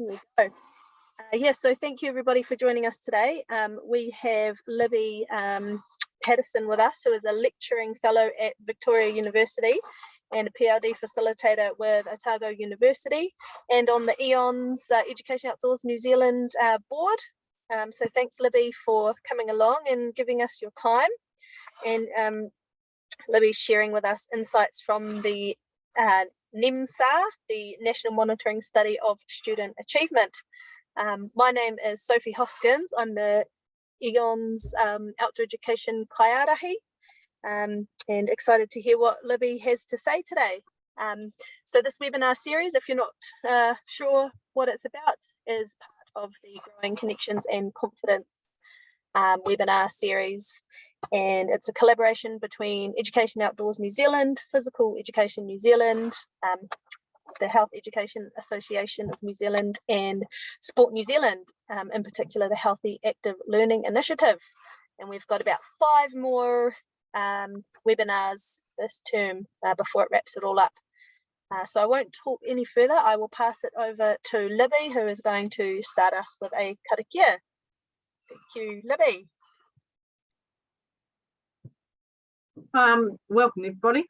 Here we go. Yes, so thank you everybody for joining us today. We have Libby Patterson with us, who is a lecturing fellow at Victoria University and a PhD facilitator with Otago University and on the EON's Education Outdoors New Zealand board. So thanks Libby for coming along and giving us your time. And Libby's sharing with us insights from the NMSSA, the National Monitoring Study of Student Achievement. My name is Sophie Hoskins. I'm the EON's Outdoor Education Kaiarahi, and excited to hear what Libby has to say today. So this webinar series, if you're not sure what it's about, is part of the Growing Connections and Confidence webinar series, and it's a collaboration between Education Outdoors New Zealand, Physical Education New Zealand, the Health Education Association of New Zealand, and Sport New Zealand, in particular the Healthy Active Learning Initiative. And we've got about 5 more webinars this term before it wraps it all up. So I won't talk any further. I will pass it over to Libby, who is going to start us with a karakia. Thank you, Libby. Welcome everybody.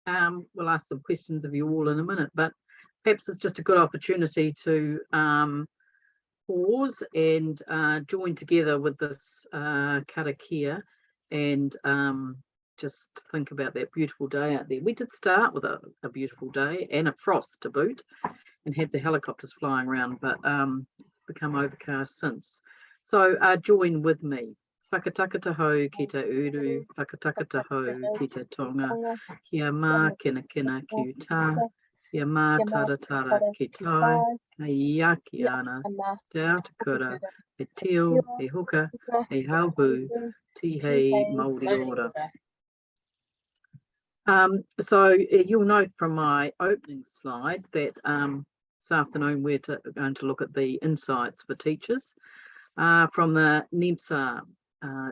We'll ask some questions of you all in a minute, but perhaps it's just a good opportunity to pause and join together with this karakia and just think about that beautiful day out there. We did start with a beautiful day and a frost to boot and had the helicopters flying around, but it's become overcast since. So join with me. Whakataka taho ki te uru, whakataka taho ki te tonga, kia mā kina kina ki tā, kia mā tara tara ki tai, hei ia ki ana, te atakura, he tio, he huka, he hauhu, ti hei Māori ora. So you'll note from my opening slide that this afternoon we're going to look at the insights for teachers from the NMSSA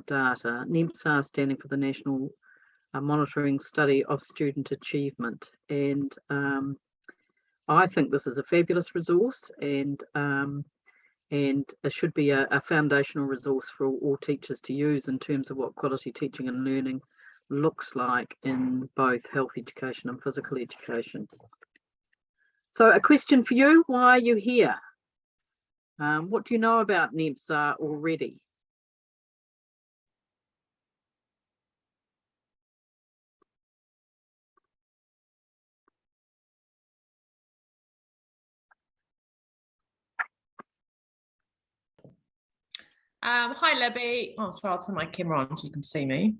data. NMSSA standing for the National Monitoring Study of Student Achievement, and I think this is a fabulous resource, and it should be a foundational resource for all teachers to use in terms of what quality teaching and learning looks like in both health education and physical education. So a question for you: why are you here? What do you know about NMSSA already? Hi Libby. Oh, sorry, I'll turn my camera on so you can see me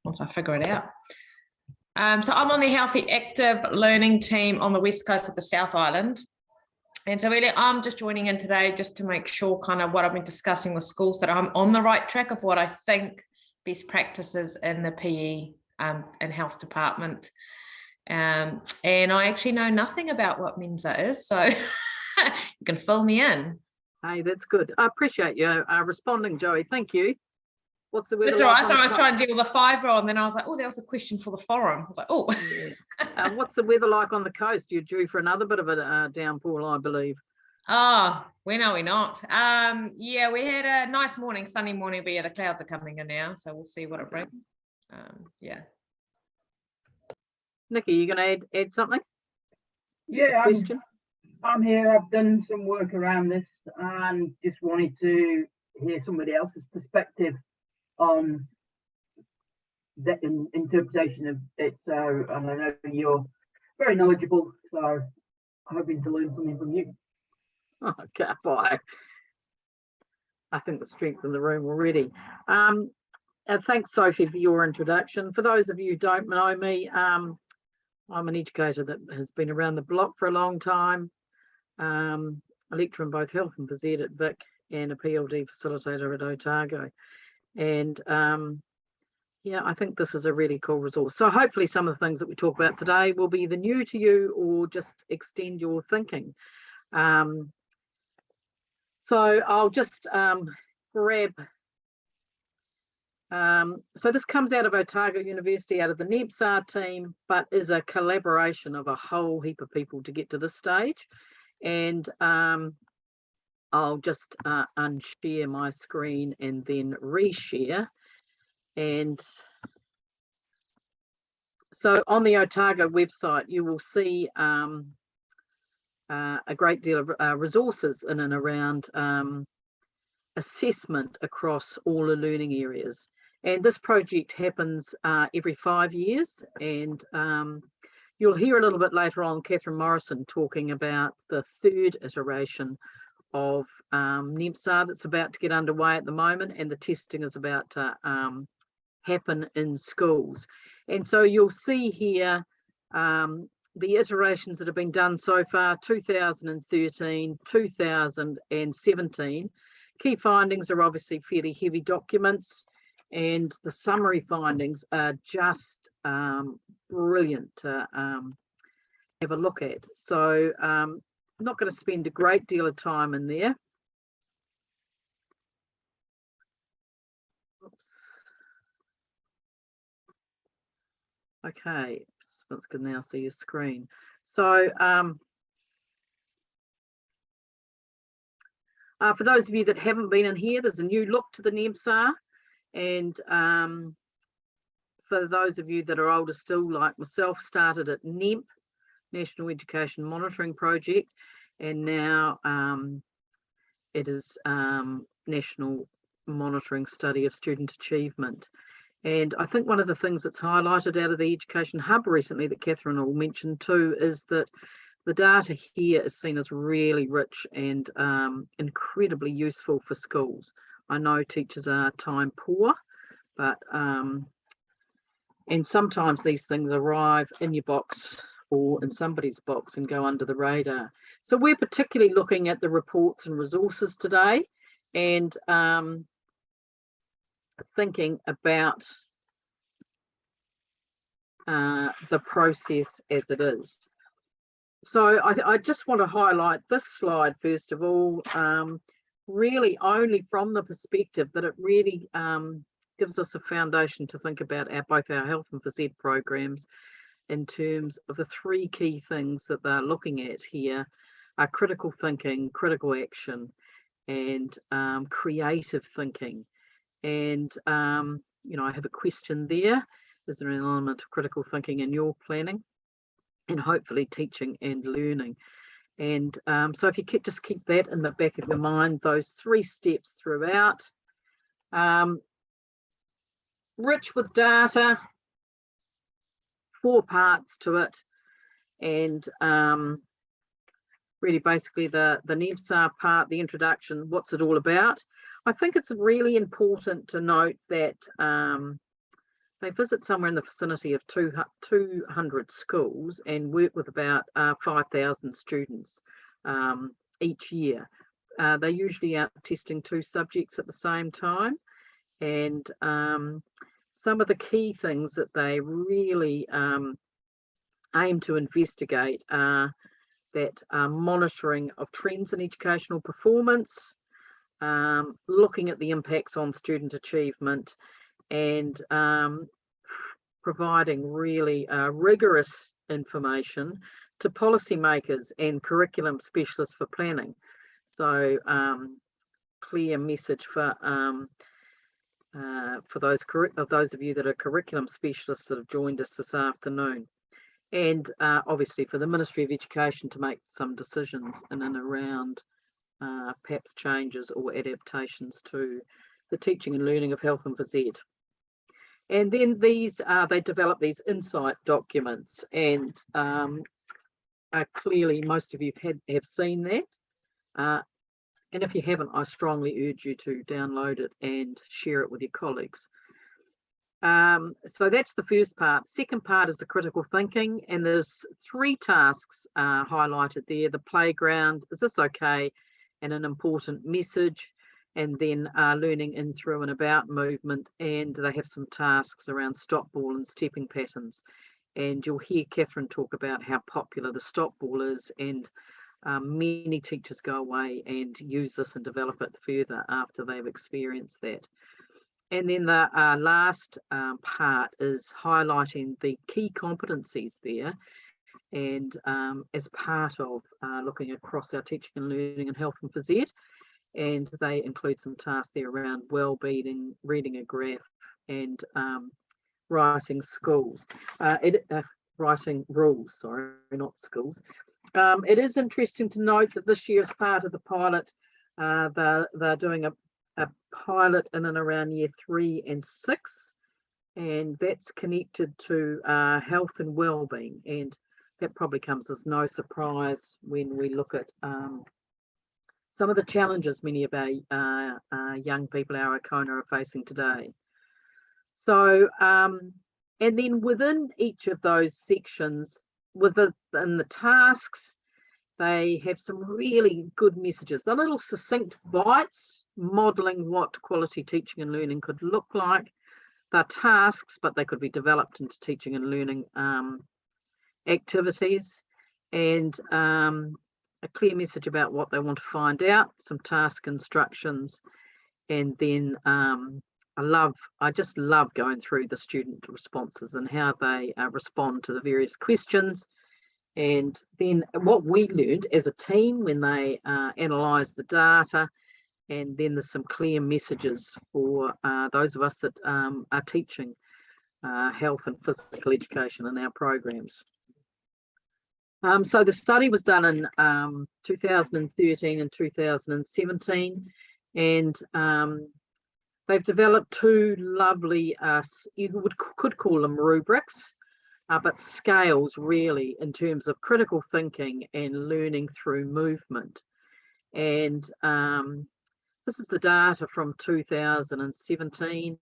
once I figure it out. So I'm on the Healthy Active Learning team on the west coast of the South Island. And so really I'm just joining in today just to make sure kind of what I've been discussing with schools, that I'm on the right track of what I think best practices in the PE and health department. And I actually know nothing about what Mensa is, so you can fill me in. Hey, that's good. I appreciate you responding, Joey. Thank you. What's the weather That's like? all right. So I was trying to deal with the 5-year-old, and then I was like, oh, there was a question for the forum. I was like, oh. Yeah. What's the weather like on the coast? You're due for another bit of a downpour, I believe. Oh, when are we not? Yeah, we had a nice morning, sunny morning, but yeah, the clouds are coming in now, so we'll see what it brings. Yeah. Nikki, you going to add something? Yeah, I'm here. I've done some work around this and just wanted to hear somebody else's perspective on the interpretation of it. So, and I know you're very knowledgeable, so I'm hoping to learn something from you. Okay, bye. I think the strength in the room already. Thanks, Sophie, for your introduction. For those of you who don't know me, I'm an educator that has been around the block for a long time. A lecturer in both health and phys ed at Vic and a PLD facilitator at Otago. And yeah, I think this is a really cool resource. So hopefully some of the things that we talk about today will be either new to you or just extend your thinking. So I'll just grab. So this comes out of Otago University, out of the NMSSA team, but is a collaboration of a whole heap of people to get to this stage. And I'll just unshare my screen and then reshare. And so on the Otago website, you will see a great deal of resources in and around assessment across all the learning areas. And this project happens every 5 years. And you'll hear a little bit later on Catherine Morrison talking about the third iteration of NMSSA that's about to get underway at the moment, and the testing is about to happen in schools. And so you'll see here the iterations that have been done so far: 2013, 2017. Key findings are obviously fairly heavy documents, and the summary findings are just brilliant to have a look at. So I'm not going to spend a great deal of time in there. Oops. Okay, participants can now see your screen. So for those of you that haven't been in here, there's a new look to the NMSSA. And for those of you that are older still, like myself, started at NEMP, National Education Monitoring Project, and now it is National Monitoring Study of Student Achievement. And I think one of the things that's highlighted out of the Education Hub recently that Catherine will mention too is that the data here is seen as really rich and incredibly useful for schools. I know teachers are time poor, but and sometimes these things arrive in your box or in somebody's box and go under the radar. So we're particularly looking at the reports and resources today, and thinking about the process as it is. So I just want to highlight this slide first of all, really only from the perspective that it really gives us a foundation to think about both our health and phys ed programs in terms of the three key things that they're looking at here are critical thinking, critical action, and creative thinking. And you know, I have a question there. Is there an element of critical thinking in your planning? And hopefully teaching and learning. And so if you could just keep that in the back of your mind, those three steps throughout. Rich with data, 4 parts to it, and really basically the NMSSA part, the introduction, what's it all about. I think it's really important to note that they visit somewhere in the vicinity of 200 schools and work with about 5,000 students each year. They're usually out testing 2 subjects at the same time. And some of the key things that they really aim to investigate are that monitoring of trends in educational performance, looking at the impacts on student achievement, and providing really rigorous information to policymakers and curriculum specialists for planning. So clear message for those of you that are curriculum specialists that have joined us this afternoon, and obviously for the Ministry of Education to make some decisions in and around perhaps changes or adaptations to the teaching and learning of health and phys ed. And then these they develop these insight documents, and clearly most of you have seen that. And if you haven't, I strongly urge you to download it and share it with your colleagues. So that's the first part. Second part is the critical thinking, and there's 3 tasks highlighted there: the playground, is this okay, and an important message, and then learning in, through, and about movement. And they have some tasks around stop ball and stepping patterns. And you'll hear Catherine talk about how popular the stop ball is, and many teachers go away and use this and develop it further after they've experienced that. And then the last part is highlighting the key competencies there, and as part of looking across our teaching and learning and health and phys ed, and they include some tasks there around well-being, reading a graph, and writing writing rules, sorry, not schools. It is interesting to note that this year, as part of the pilot, they're doing a pilot in and around year 3 and 6, and that's connected to health and well-being, and that probably comes as no surprise when we look at some of the challenges many of our young people, our Okona, are facing today. So, and then within each of those sections, within the tasks, they have some really good messages. They're little succinct bites modelling what quality teaching and learning could look like. They're tasks, but they could be developed into teaching and learning activities, and a clear message about what they want to find out, some task instructions, and then I just love going through the student responses and how they respond to the various questions, and then what we learned as a team when they analysed the data, and then there's some clear messages for those of us that are teaching health and physical education in our programs. So the study was done in 2013 and 2017, and they've developed two lovely, you could call them rubrics, but scales really in terms of critical thinking and learning through movement. And this is the data from 2017,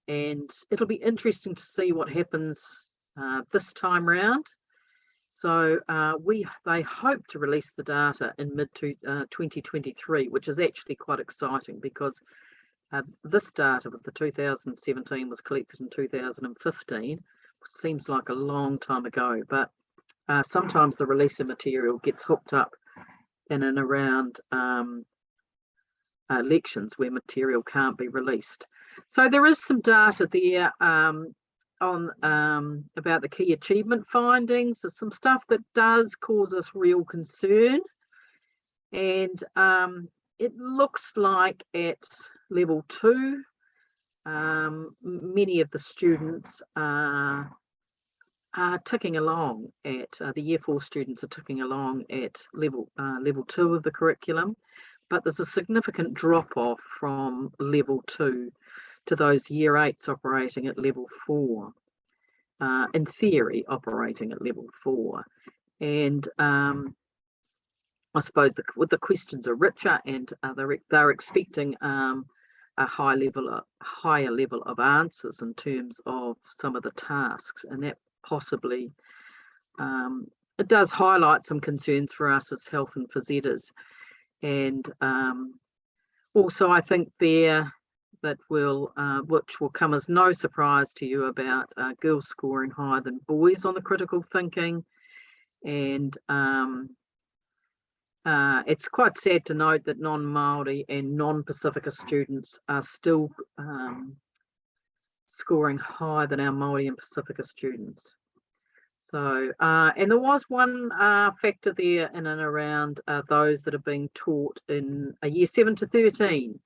and it'll be interesting to see what happens this time round. So they hope to release the data in mid-2023, which is actually quite exciting, because this data with the 2017 was collected in 2015, which seems like a long time ago, but sometimes the release of material gets hooked up in and around elections where material can't be released. So there is some data there on about the key achievement findings. There's some stuff that does cause us real concern, and it looks like at level 2 many of the students are ticking along at the year 4 students are ticking along at level 2 of the curriculum, but there's a significant drop off from level 2 to those year 8s operating at level 4, in theory operating at level 4. And I suppose the questions are richer, and they're expecting a higher level of answers in terms of some of the tasks, and that possibly it does highlight some concerns for us as health and phys eders. And also I think there that will which will come as no surprise to you about girls scoring higher than boys on the critical thinking, and it's quite sad to note that non-Māori and non-Pacifica students are still scoring higher than our Māori and Pacifica students. So, and there was one factor there in and around those that are being taught in year 7 to 13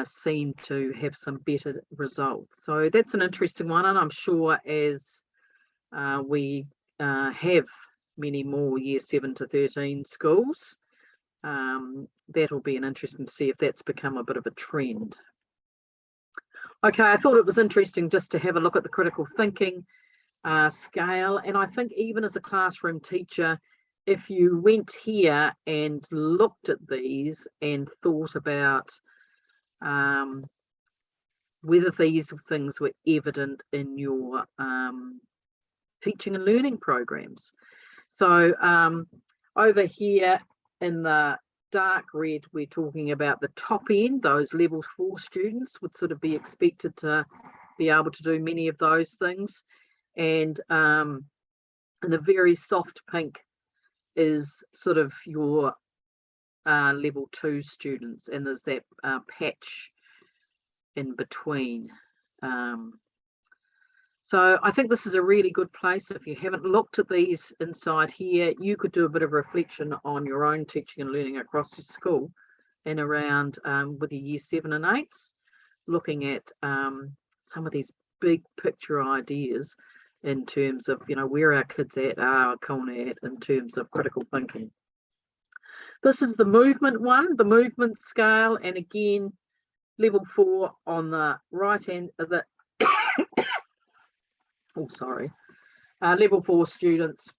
seem to have some better results. So that's an interesting one, and I'm sure as we have many more year 7 to 13 schools, that'll be an interesting to see if that's become a bit of a trend. Okay, I thought it was interesting just to have a look at the critical thinking scale, and I think even as a classroom teacher, if you went here and looked at these and thought about whether these things were evident in your teaching and learning programs. So over here in the dark red, we're talking about the top end. Those level 4 students would sort of be expected to be able to do many of those things. And the very soft pink is sort of your level 2 students, and there's that patch in between. So I think this is a really good place. If you haven't looked at these inside here, you could do a bit of reflection on your own teaching and learning across your school and around with your year 7 and 8s, looking at some of these big picture ideas in terms of, you know, where our kids are going at in terms of critical thinking. This is the movement one, the movement scale, and again, level 4 on the right hand of the oh, sorry, level 4 students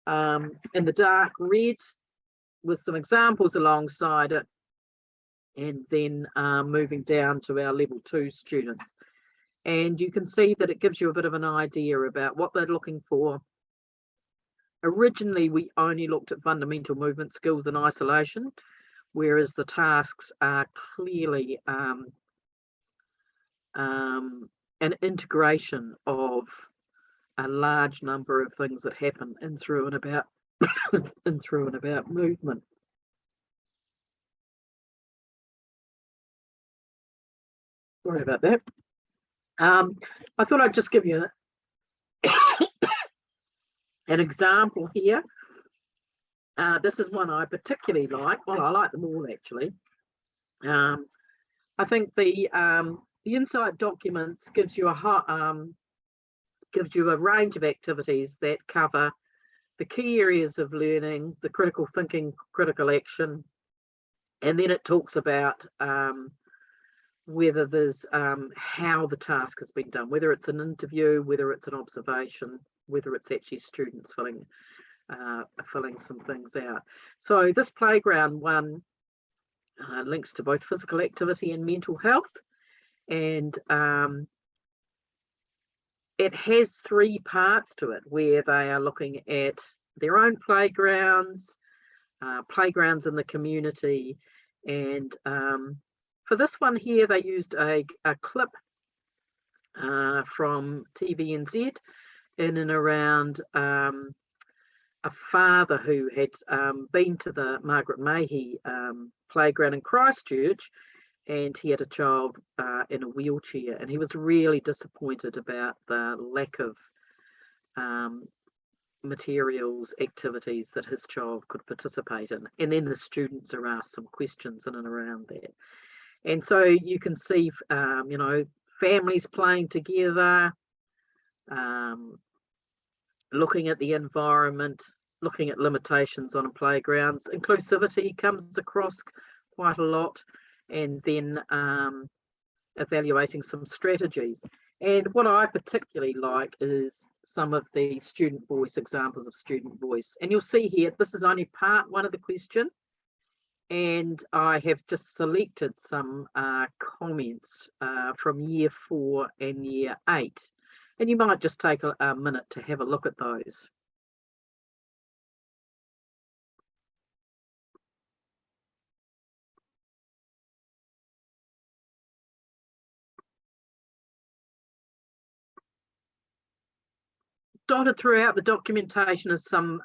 in the dark red with some examples alongside it, and then moving down to our level 2 students. And you can see that it gives you a bit of an idea about what they're looking for. Originally, we only looked at fundamental movement skills in isolation, whereas the tasks are clearly an integration of a large number of things that happen in, through, and about in, through, and about movement. Sorry about that. I thought I'd just give you an example here. This is one I particularly like. Well, I like them all actually. I think the Insight documents gives you a range of activities that cover the key areas of learning, the critical thinking, critical action, and then it talks about whether there's how the task has been done, whether it's an interview, whether it's an observation, whether it's actually students filling some things out. So this playground one links to both physical activity and mental health, and it has 3 parts to it, where they are looking at their own playgrounds, playgrounds in the community, and for this one here they used a clip from TVNZ in and around a father who had been to the Margaret Mayhew playground in Christchurch, and he had a child in a wheelchair, and he was really disappointed about the lack of materials, activities that his child could participate in. And then the students are asked some questions in and around that. And so you can see, you know, families playing together, looking at the environment, looking at limitations on playgrounds. Inclusivity comes across quite a lot, and then evaluating some strategies. And what I particularly like is some of the student voice, examples of student voice. And you'll see here, this is only part 1 of the question, and I have just selected some comments from year 4 and year 8. And you might just take a minute to have a look at those. Dotted throughout the documentation is some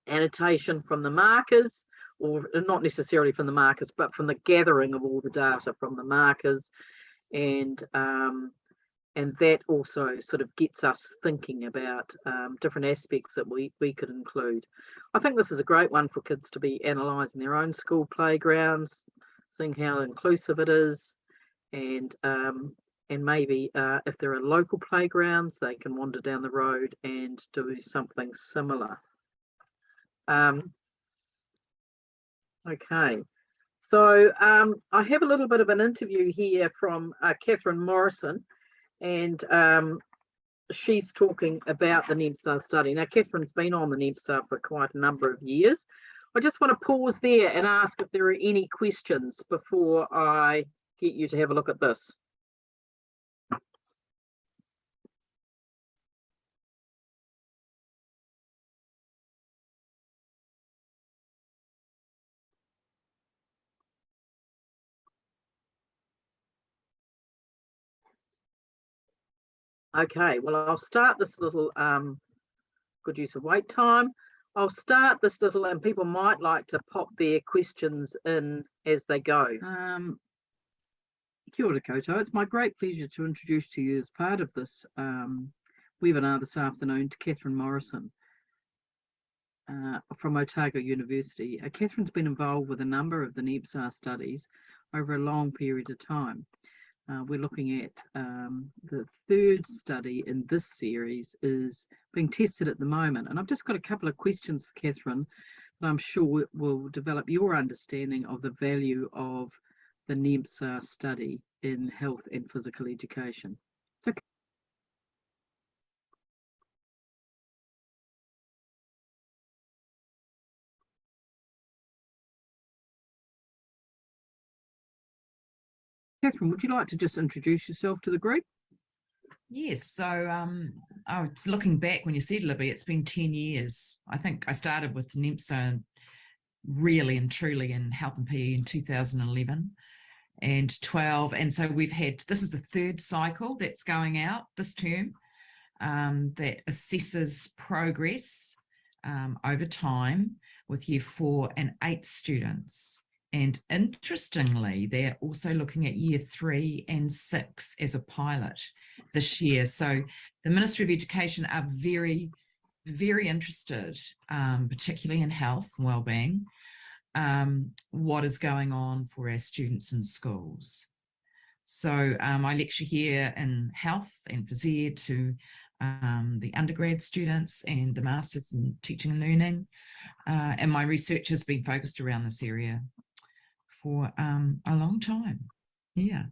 annotation from the markers, or not necessarily from the markers, but from the gathering of all the data from the markers, and that also sort of gets us thinking about different aspects that we could include. I think this is a great one for kids to be analysing their own school playgrounds, seeing how inclusive it is, and maybe if there are local playgrounds, they can wander down the road and do something similar. Okay, so I have a little bit of an interview here from Catherine Morrison, and she's talking about the NMSSA study. Now, Catherine's been on the NMSSA for quite a number of years. I just want to pause there and ask if there are any questions before I get you to have a look at this. Okay, well, I'll start this little, good use of wait time. I'll start this little, and people might like to pop their questions in as they go. Kia ora koutou. It's my great pleasure to introduce to you as part of this webinar this afternoon to Catherine Morrison from Otago University. Catherine's been involved with a number of the NMSSA studies over a long period of time. We're looking at the third study in this series is being tested at the moment. And I've just got a couple of questions for Catherine that I'm sure will develop your understanding of the value of the NMSSA study in health and physical education. So, Catherine, would you like to just introduce yourself to the group? Yes, so I was looking back when you said, Libby, it's been 10 years. I think I started with NMSSA really and truly in health and PE in 2011 and 12. And so we've had, this is the third cycle that's going out this term that assesses progress over time with year 4 and 8 students. And interestingly, they're also looking at year 3 and 6 as a pilot this year. So the Ministry of Education are very, very interested, particularly in health and wellbeing, what is going on for our students in schools. So I lecture here in health and phys ed to the undergrad students and the masters in teaching and learning. And my research has been focused around this area for a long time. Yeah.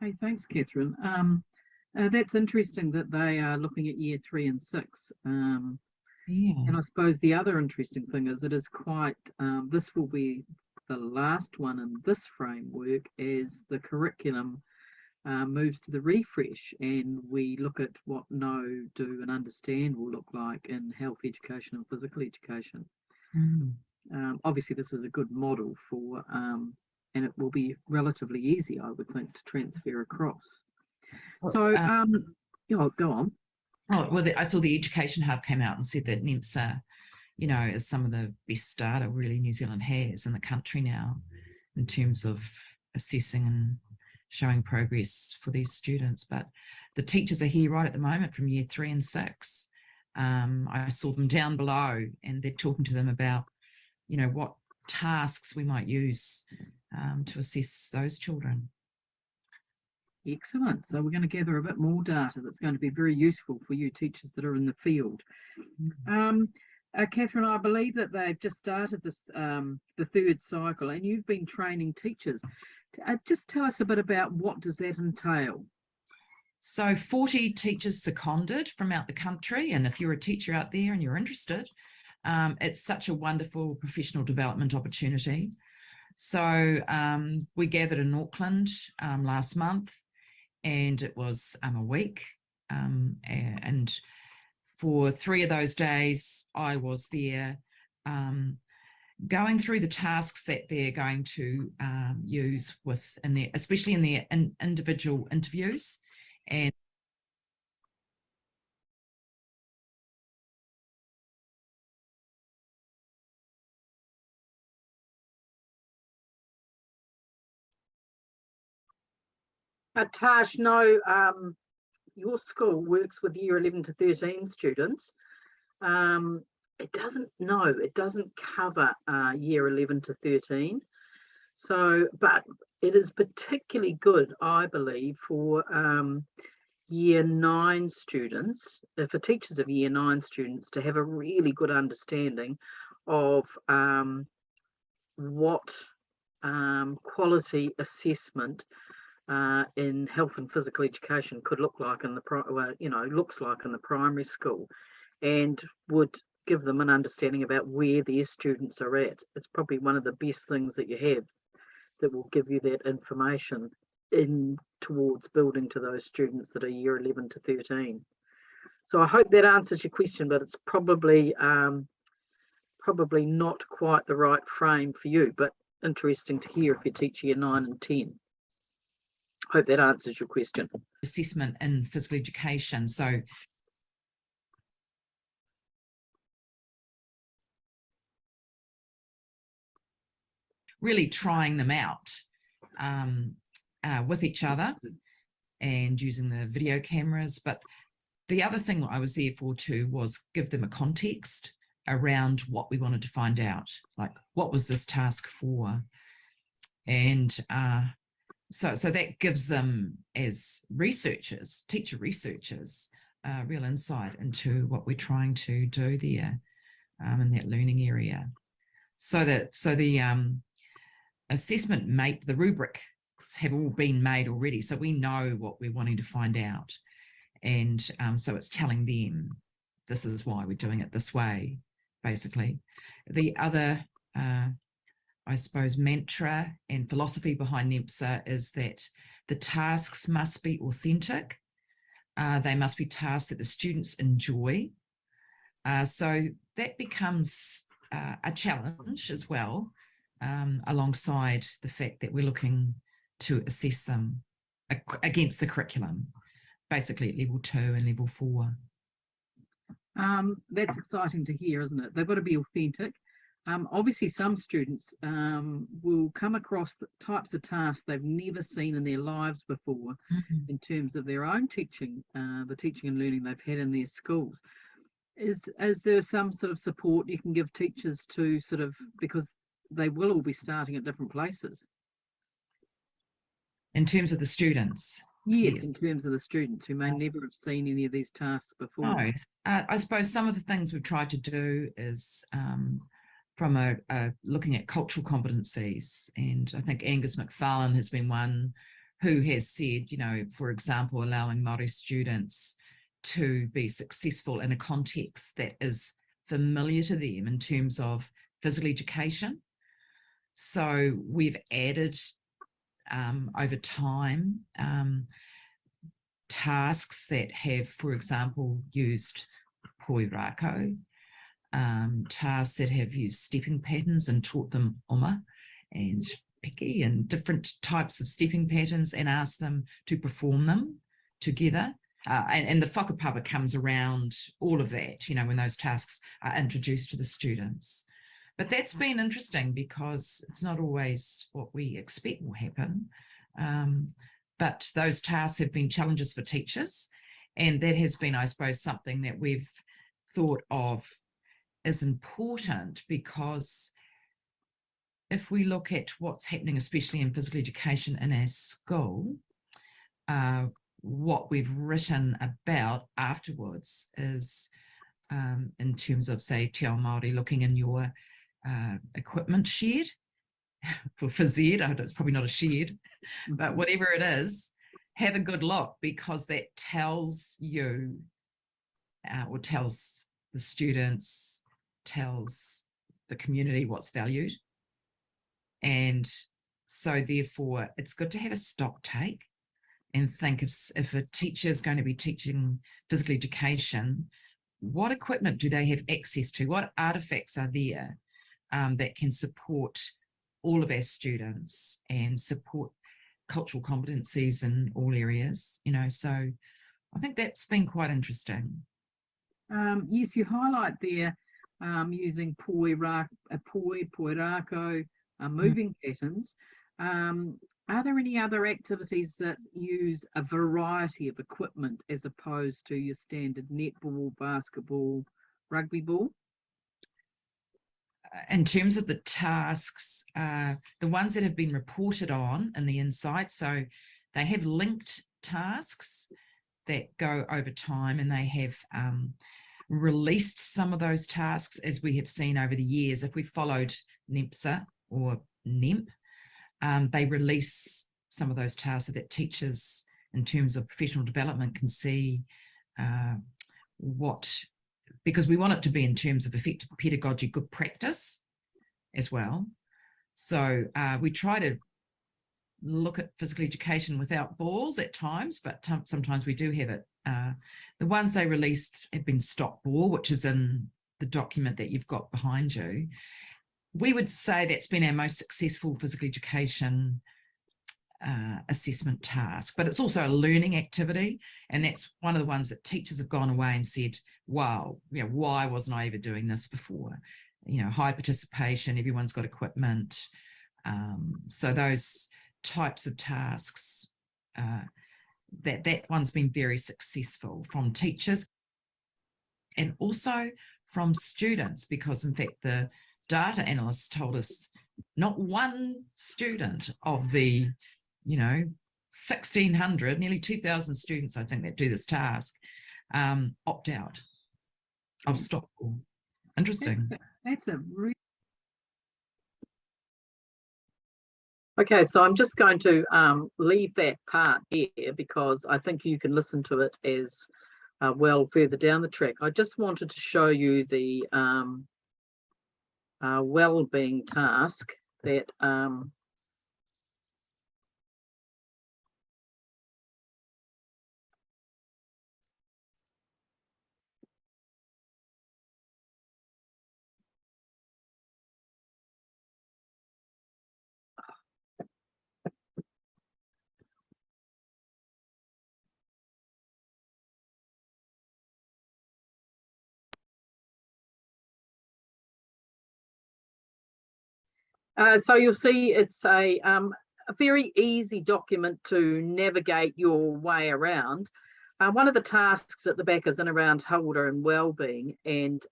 Hey, thanks, Catherine. That's interesting that they are looking at year 3 and 6. Yeah. And I suppose the other interesting thing is it is quite, this will be the last one in this framework as the curriculum moves to the refresh and we look at what know, do and understand will look like in health education and physical education. Mm. Obviously this is a good model for and it will be relatively easy, I would think, to transfer across. So go on. Oh, well, I saw the Education Hub came out and said that NMSSA, you know, is some of the best data really New Zealand has in the country now in terms of assessing and showing progress for these students. But the teachers are here right at the moment from year 3 and 6. I saw them down below and they're talking to them about, you know, what tasks we might use to assess those children. Excellent. So we're going to gather a bit more data that's going to be very useful for you teachers that are in the field. Catherine, I believe that they've just started this the third cycle and you've been training teachers. Just tell us a bit about what does that entail? So 40 teachers seconded from out the country, and if you're a teacher out there and you're interested, it's such a wonderful professional development opportunity. So we gathered in Auckland last month, and it was a week. And for 3 of those days, I was there going through the tasks that they're going to use in their, especially in their individual interviews. And Tash, no, your school works with year 11 to 13 students. It doesn't cover year 11 to 13. So, but it is particularly good, I believe, for year 9 students, for teachers of year 9 students to have a really good understanding of what quality assessment in health and physical education could look like in the looks like in the primary school, and would give them an understanding about where their students are at. It's probably one of the best things that you have that will give you that information in towards building to those students that are year 11 to 13. So I hope that answers your question, but it's probably not quite the right frame for you, but interesting to hear if you teach year 9 and 10. Hope that answers your question. assessment in physical education. So really trying them out with each other and using the video cameras. But the other thing I was there for too was give them a context around what we wanted to find out, like what was this task for? And so that gives them, as researchers, teacher researchers, real insight into what we're trying to do there in that learning area. So the assessment the rubrics have all been made already, so we know what we're wanting to find out. And so it's telling them this is why we're doing it this way, basically. The other, I suppose, mantra and philosophy behind NMSSA is that the tasks must be authentic. They must be tasks that the students enjoy. So that becomes a challenge as well, alongside the fact that we're looking to assess them against the curriculum, basically at level 2 and level 4. That's exciting to hear, isn't it? They've got to be authentic. Obviously, some students will come across the types of tasks they've never seen in their lives before, in terms of their own teaching, the teaching and learning they've had in their schools. Is there some sort of support you can give teachers to sort of, because they will all be starting at different places? In terms of the students? Yes, in terms of the students who may never have seen any of these tasks before. No, I suppose some of the things we've tried to do is from looking at cultural competencies, and I think Angus McFarlane has been one who has said, you know, for example, allowing Māori students to be successful in a context that is familiar to them in terms of physical education. So we've added over time tasks that have, for example, used poi rākau, tasks that have used stepping patterns and taught them oma and piki and different types of stepping patterns, and asked them to perform them together. And the whakapapa comes around all of that, you know, when those tasks are introduced to the students. But that's been interesting because it's not always what we expect will happen. But those tasks have been challenges for teachers. And that has been, I suppose, something that we've thought of as important, because if we look at what's happening, especially in physical education in our school, what we've written about afterwards is in terms of, say, Te Ao Māori, looking in your equipment shed for phys ed. I know it's probably not a shed, but whatever it is, have a good look, because that tells you or tells the students, tells the community what's valued. And so therefore it's good to have a stock take and think if a teacher is going to be teaching physical education, what equipment do they have access to? What artifacts are there that can support all of our students and support cultural competencies in all areas, you know? So I think that's been quite interesting. Yes, you highlight there using poi rākau, moving patterns. Are there any other activities that use a variety of equipment as opposed to your standard netball, basketball, rugby ball? In terms of the tasks, the ones that have been reported on in the insight, so they have linked tasks that go over time, and they have released some of those tasks, as we have seen over the years. If we followed NMSSA or NEMP, they release some of those tasks so that teachers, in terms of professional development, can see because we want it to be in terms of effective pedagogy, good practice as well. So we try to look at physical education without balls at times, but sometimes we do have it. The ones they released have been stop ball, which is in the document that you've got behind you. We would say that's been our most successful physical education assessment task, but it's also a learning activity, and that's one of the ones that teachers have gone away and said, wow, you know, why wasn't I ever doing this before? You know, high participation, everyone's got equipment. So those types of tasks. That one's been very successful from teachers and also from students, because in fact the data analysts told us not one student of the 1,600, nearly 2,000 students I think that do this task opt out of stop ball. Interesting. That's a really... Okay, so I'm just going to leave that part here because I think you can listen to it as well further down the track. I just wanted to show you the well-being task that so you'll see it's a very easy document to navigate your way around. One of the tasks at the back is in around Hawera and wellbeing, and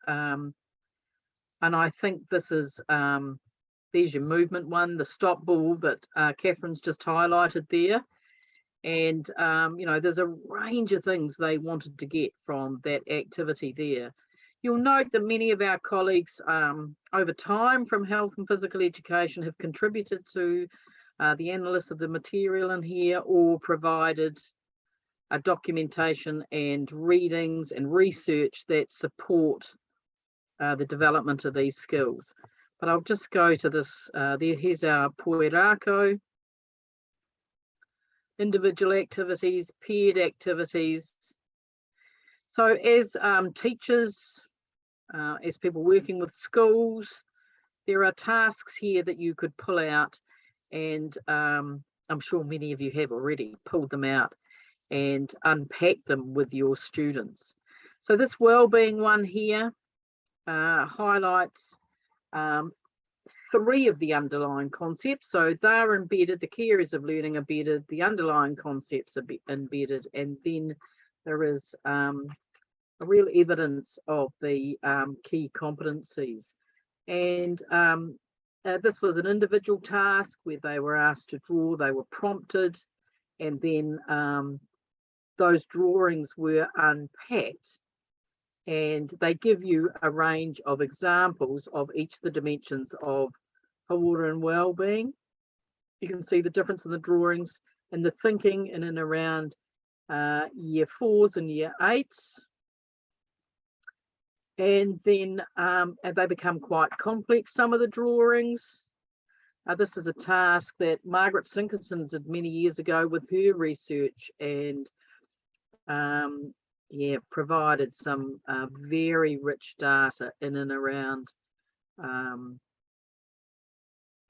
I think this is there's your movement one, the stop ball that Catherine's just highlighted there. And there's a range of things they wanted to get from that activity there. You'll note that many of our colleagues over time from health and physical education have contributed to the analysis of the material in here, or provided documentation and readings and research that support the development of these skills. But I'll just go to this. Here's our poerako, individual activities, paired activities. So as teachers, as people working with schools, there are tasks here that you could pull out, and I'm sure many of you have already pulled them out and unpack them with your students. So this wellbeing one here highlights 3 of the underlying concepts. So they're embedded, the key areas of learning are embedded, the underlying concepts are embedded, and then there is a real evidence of the key competencies. And this was an individual task where they were asked to draw, they were prompted, and then those drawings were unpacked, and they give you a range of examples of each of the dimensions of Hawera and wellbeing. You can see the difference in the drawings and the thinking in and around year 4s and year 8s. And then they become quite complex, some of the drawings. This is a task that Margaret Sinkerson did many years ago with her research, and provided some very rich data in and around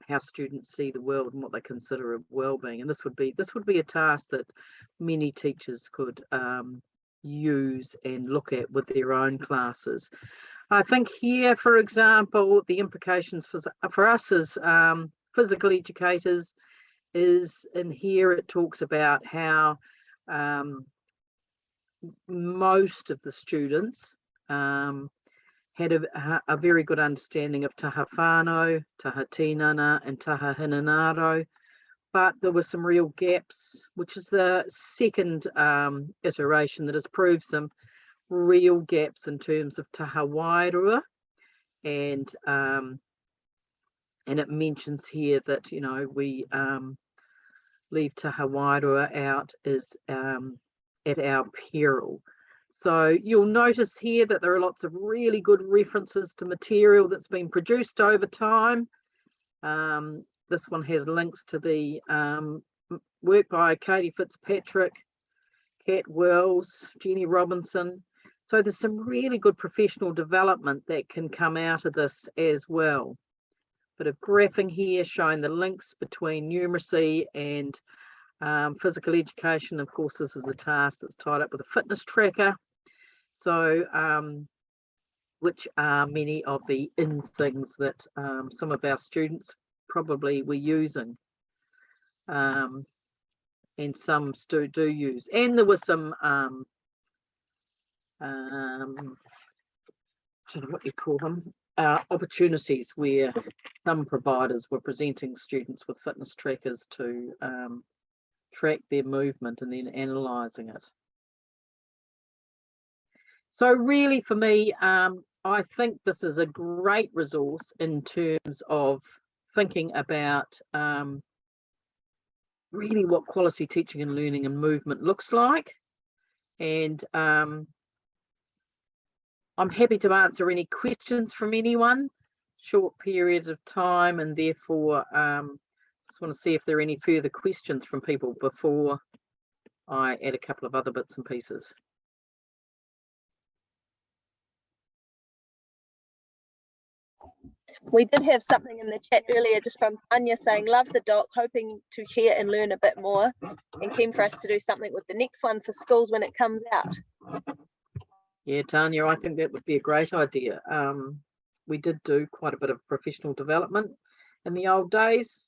how students see the world and what they consider of wellbeing. And this would be a task that many teachers could use and look at with their own classes. I think here, for example, the implications for us as physical educators is in here. It talks about how most of the students had a very good understanding of taha whānau, taha tinana, and taha hinanaro, but there were some real gaps, which is the second iteration that has proved some real gaps in terms of taha wairua, and it mentions here that we leave taha wairua out is at our peril. So you'll notice here that there are lots of really good references to material that's been produced over time. This one has links to the work by Katie Fitzpatrick, Kat Wells, Jenny Robinson. So there's some really good professional development that can come out of this as well. Bit of graphing here showing the links between numeracy and physical education. Of course, this is a task that's tied up with a fitness tracker. So, which are many of the things that some of our students probably were using. and some do use. And there was some I don't know what you call them, opportunities where some providers were presenting students with fitness trackers to track their movement and then analysing it. So really for me, I think this is a great resource in terms of thinking about really what quality teaching and learning and movement looks like. And I'm happy to answer any questions from anyone. Short period of time, and therefore just want to see if there are any further questions from people before I add a couple of other bits and pieces. We did have something in the chat earlier just from Tanya saying, love the doc, hoping to hear and learn a bit more, and keen for us to do something with the next one for schools when it comes out. Yeah, Tanya, I think that would be a great idea. We did do quite a bit of professional development in the old days.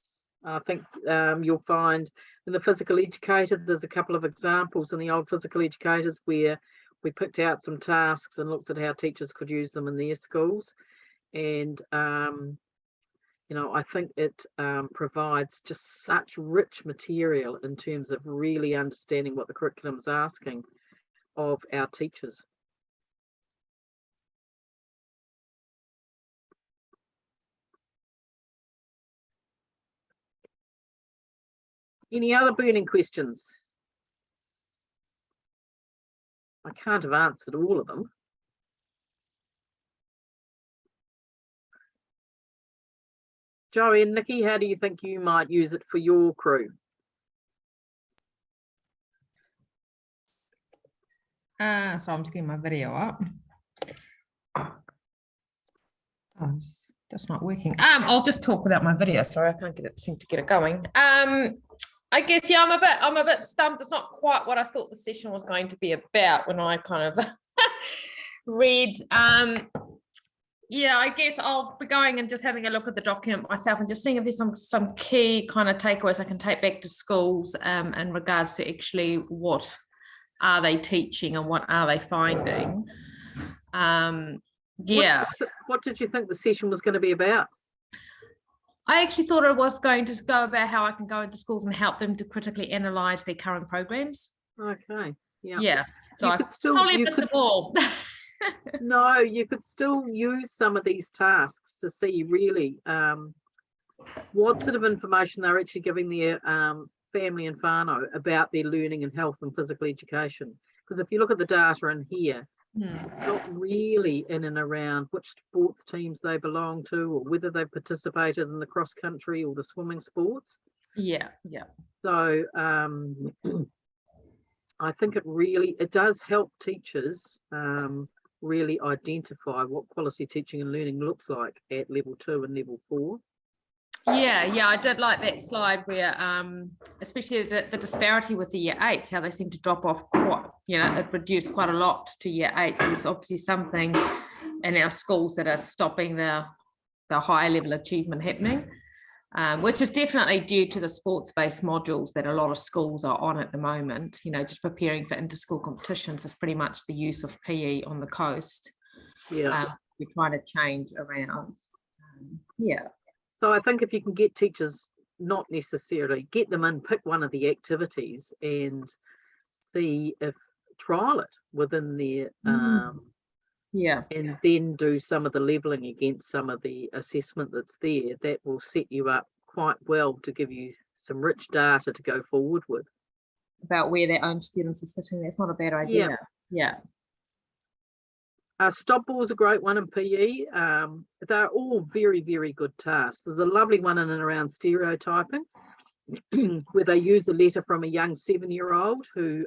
I think you'll find in the physical educator, there's a couple of examples in the old physical educators where we picked out some tasks and looked at how teachers could use them in their schools. And you know, I think it provides just such rich material in terms of really understanding what the curriculum is asking of our teachers. Any other burning questions? I can't have answered all of them. Joey and Nikki, how do you think you might use it for your crew? So I'm just getting my video up. Oh, it's just not working. I'll just talk without my video. Sorry, I can't seem to get it going. I guess, yeah, I'm a bit stumped. It's not quite what I thought the session was going to be about when I kind of read. Yeah, I guess I'll be going and just having a look at the document myself and just seeing if there's some key kind of takeaways I can take back to schools in regards to actually what are they teaching and what are they finding. Yeah. What did you think the session was going to be about? I actually thought it was going to go about how I can go into schools and help them to critically analyse their current programs. Okay. Yeah. Yeah. So I probably missed the ball. No, you could still use some of these tasks to see really what sort of information they're actually giving their family and whānau about their learning and health and physical education. Because if you look at the data in here, it's not really in and around which sports teams they belong to or whether they've participated in the cross country or the swimming sports. Yeah, yeah. So I think it does help teachers really identify what quality teaching and learning looks like at level 2 and level 4. Yeah, I did like that slide where especially the disparity with the year 8s, how they seem to drop off quite, it reduced quite a lot to year 8. So there's obviously something in our schools that are stopping the higher level achievement happening, which is definitely due to the sports-based modules that a lot of schools are on at the moment. Just preparing for inter-school competitions is pretty much the use of PE on the coast. Yeah, we're trying to change around. Yeah. So I think if you can get teachers, not necessarily get them in, pick one of the activities and see if trial it within their yeah, and then do some of the levelling against some of the assessment that's there, that will set you up quite well to give you some rich data to go forward with. About where their own students are sitting. That's not a bad idea. Yeah. Stop ball is a great one in PE. They're all very, very good tasks. There's a lovely one in and around stereotyping where they use a letter from a young 7-year-old who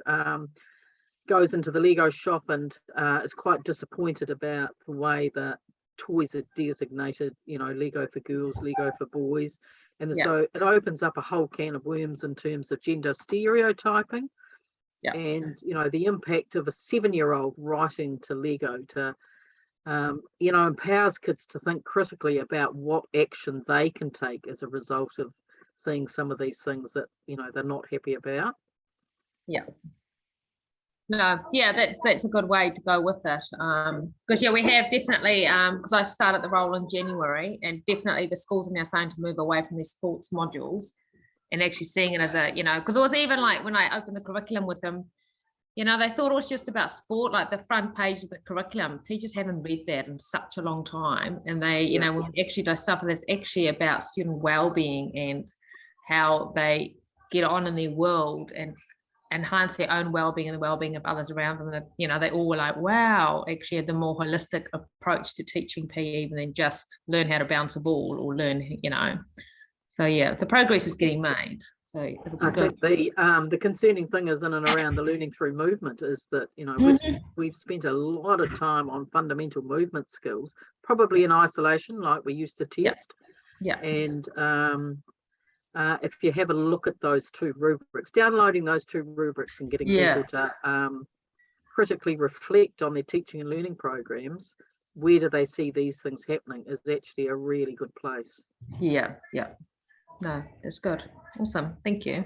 goes into the Lego shop and is quite disappointed about the way that toys are designated, Lego for girls, Lego for boys. And so it opens up a whole can of worms in terms of gender stereotyping. Yeah. And the impact of a 7-year-old writing to Lego to empowers kids to think critically about what action they can take as a result of seeing some of these things that, you know, they're not happy about. Yeah. No, yeah, that's a good way to go with it. Because yeah, we have definitely, because I started the role in January, and definitely the schools are now starting to move away from their sports modules and actually seeing it as a, you know, because it was even like when I opened the curriculum with them, you know, they thought it was just about sport, like the front page of the curriculum. Teachers haven't read that in such a long time. And they, you know, when we actually do stuff that's actually about student well-being and how they get on in their world and enhance their own well-being and the well-being of others around them, that, you know, they all were like, wow, actually the more holistic approach to teaching PE even than just learn how to bounce a ball or learn, you know. So yeah, the progress is getting made. So I think the concerning thing is in and around the learning through movement is that, you know, we've spent a lot of time on fundamental movement skills, probably in isolation, like we used to test. Yeah. And if you have a look at those two rubrics, downloading those two rubrics and getting people to critically reflect on their teaching and learning programs, where do they see these things happening, is actually a really good place. Yeah. No, that's good. Awesome. Thank you.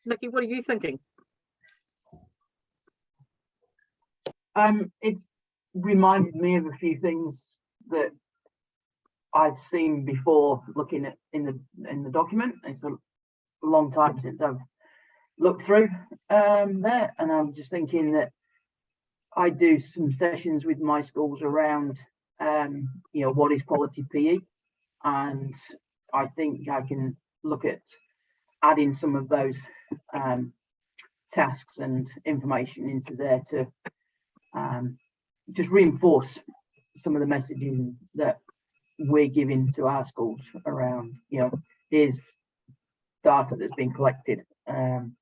Nikki, what are you thinking? It reminded me of a few things that I've seen before looking at in the document. It's a long time since I've looked through there, and I'm just thinking that I do some sessions with my schools around you know, what is quality PE, and I think I can look at adding some of those tasks and information into there to just reinforce some of the messaging that we're giving to our schools around, you know, here's data that's been collected, and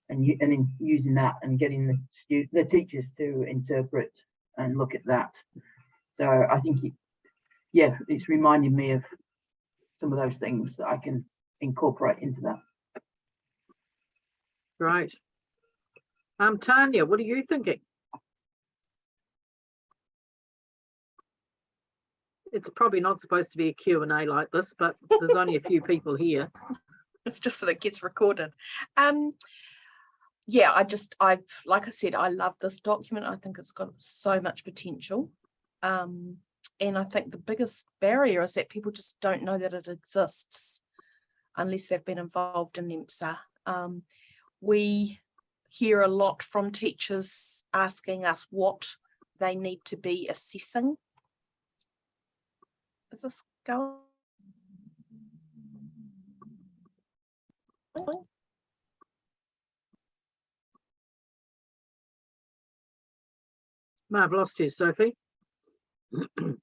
in using that and getting the teachers to interpret and look at that. So I think it's reminding me of some of those things that I can incorporate into that. Right. Tanya, what are you thinking? It's probably not supposed to be a Q&A like this, but there's only a few people here. It's just that it gets recorded. Yeah, like I said, I love this document. I think it's got so much potential. And I think the biggest barrier is that people just don't know that it exists unless they've been involved in NMSSA. We hear a lot from teachers asking us what they need to be assessing. Is this going? I've lost you, Sophie. You're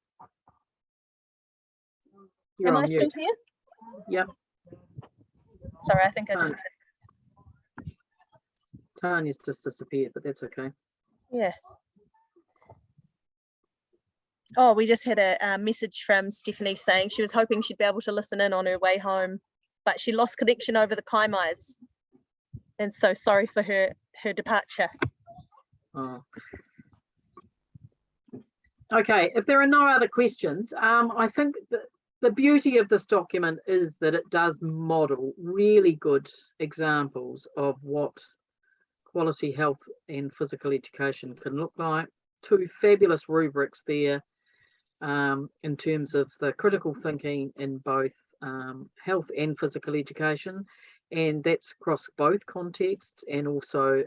Am on I mute. still here? Yep. Sorry, I think I just. Tanya's just disappeared, but that's okay. Yeah. Oh, we just had a message from Stephanie saying she was hoping she'd be able to listen in on her way home, but she lost connection over the Kaimais. And so sorry for her departure. Oh. Okay, if there are no other questions, I think the beauty of this document is that it does model really good examples of what quality health and physical education can look like. Two fabulous rubrics there in terms of the critical thinking in both health and physical education, and that's across both contexts, and also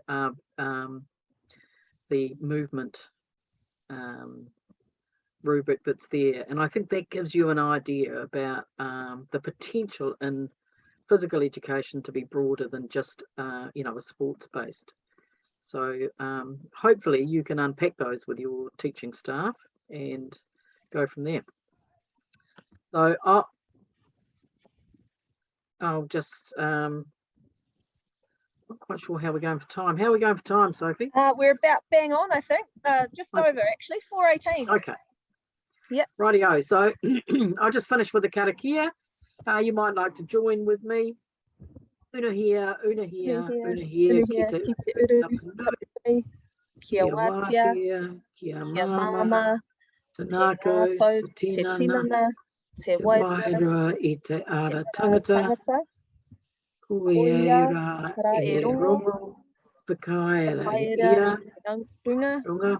the movement rubric that's there. And I think that gives you an idea about the potential in physical education to be broader than just you know, a sports based. So hopefully you can unpack those with your teaching staff and go from there. So I'll just not quite sure how we're going for time. How are we going for time, Sophie? We're about bang on, I think. Just over actually, 4:18. Okay. Yep. Rightio. So I'll just finish with the karakia. You might like to join with me. Una here, una here, una here. Kite uru, kia watia, kia kia mama, mama, te tanako, ngākau, te te tinana, tinana, te te wairua, wairua i te ara te tangata, tangata, Koeira tara e e rongo, rongo, whakaera e whakaera ia, runga, runga,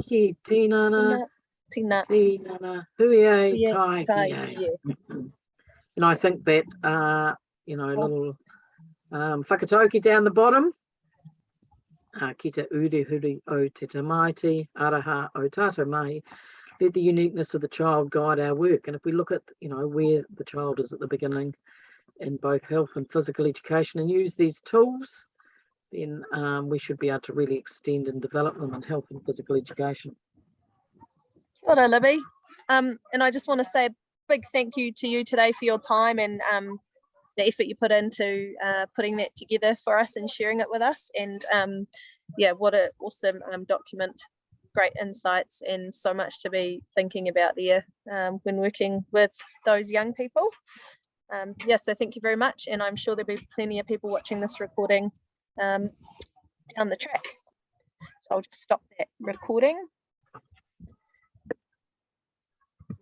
ki tinana, tina, tinana, hui e tia, tai tai, ki e. kie. And I think that, you know, little whakatauki down the bottom, ki te urihuri o te tamaiti, araha o tātou mai, let the uniqueness of the child guide our work. And if we look at, you know, where the child is at the beginning in both health and physical education and use these tools, then we should be able to really extend and develop them in health and physical education. Kia ora, Libby. And I just want to say a big thank you to you today for your time and the effort you put into putting that together for us and sharing it with us. And yeah, what an awesome document, great insights and so much to be thinking about there when working with those young people. Yeah, so thank you very much. And I'm sure there'll be plenty of people watching this recording down the track. So I'll just stop that recording.